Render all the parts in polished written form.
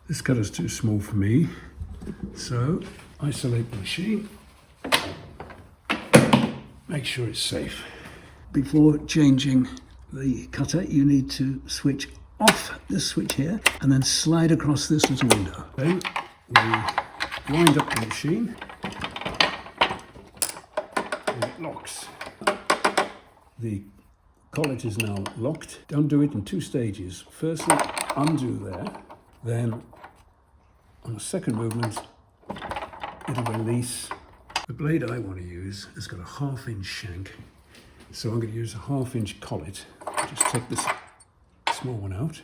This cutter's too small for me, so isolate the machine. Make sure it's safe. Before changing the cutter, you need to switch off this switch here and then slide across this little window. Then we wind up the machine and it locks. The collet is now locked. Don't do it in two stages. Firstly, undo there, then on the second movement, it'll release. The blade I want to use has got a 1/2 inch shank, so I'm going to use a 1/2 inch collet. Just take this small one out,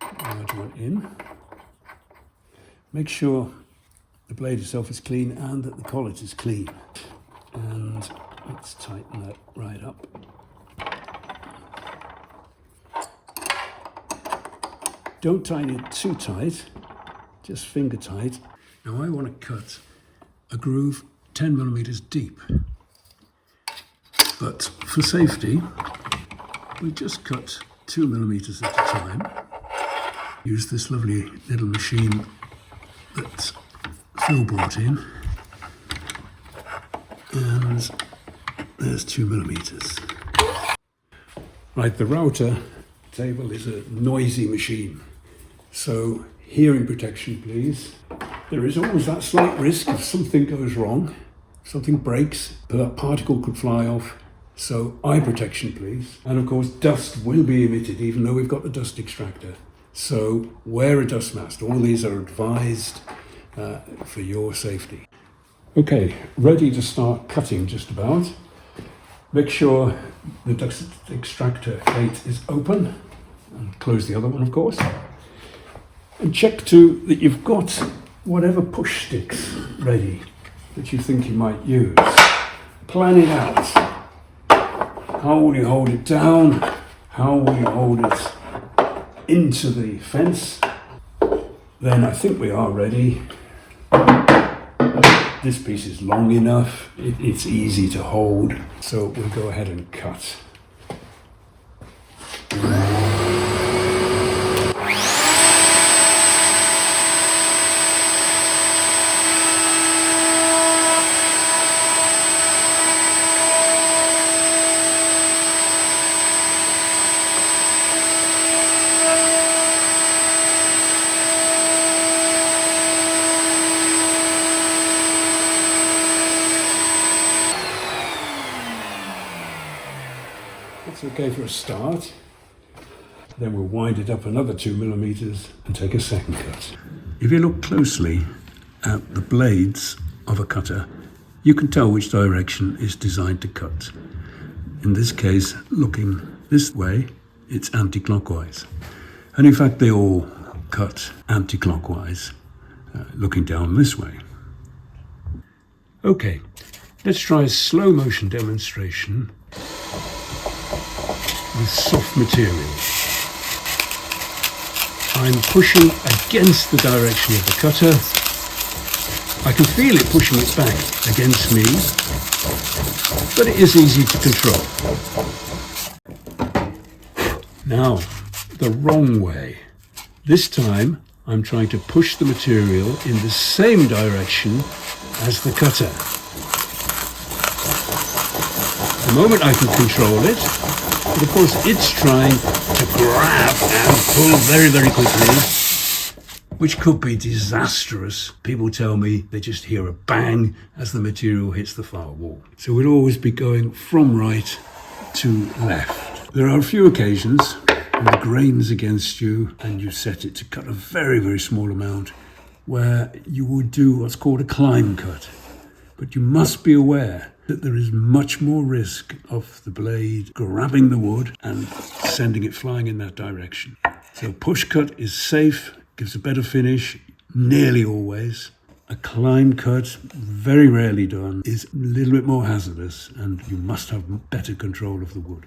large one in. Make sure the blade itself is clean and that the collet is clean. And let's tighten that right up. Don't tighten it too tight, just finger tight. Now I want to cut a groove 10 millimeters deep, but for safety we just cut 2 millimeters at a time. Use this lovely little machine that Phil brought in, and there's 2 millimeters. Right, the router table is a noisy machine, so hearing protection please. There is always that slight risk if something goes wrong, something breaks, that particle could fly off. So eye protection please. And of course dust will be emitted even though we've got the dust extractor. So wear a dust mask. All these are advised for your safety. Okay, ready to start cutting just about. Make sure the dust extractor gate is open, and close the other one of course. And check too that you've got whatever push sticks ready that you think you might use. Plan it out. How will you hold it down? How will you hold it into the fence? Then I think we are ready. This piece is long enough, it's easy to hold, so we'll go ahead and cut. That's okay for a start. Then we'll wind it up another 2 millimeters and take a second cut. If you look closely at the blades of a cutter, you can tell which direction is designed to cut. In this case, looking this way, it's anti-clockwise. And in fact, they all cut anti-clockwise, looking down this way. Okay, let's try a slow motion demonstration with soft material. I'm pushing against the direction of the cutter. I can feel it pushing it back against me, but it is easy to control. Now, the wrong way. This time, I'm trying to push the material in the same direction as the cutter. The moment I can control it, but of course it's trying to grab and pull very, very quickly, which could be disastrous. People tell me they just hear a bang as the material hits the far wall. So we'll always be going from right to left. There are a few occasions when the grain's against you and you set it to cut a very, very small amount where you would do what's called a climb cut. But you must be aware that there is much more risk of the blade grabbing the wood and sending it flying in that direction. So push cut is safe, gives a better finish, nearly always. A climb cut, very rarely done, is a little bit more hazardous and you must have better control of the wood.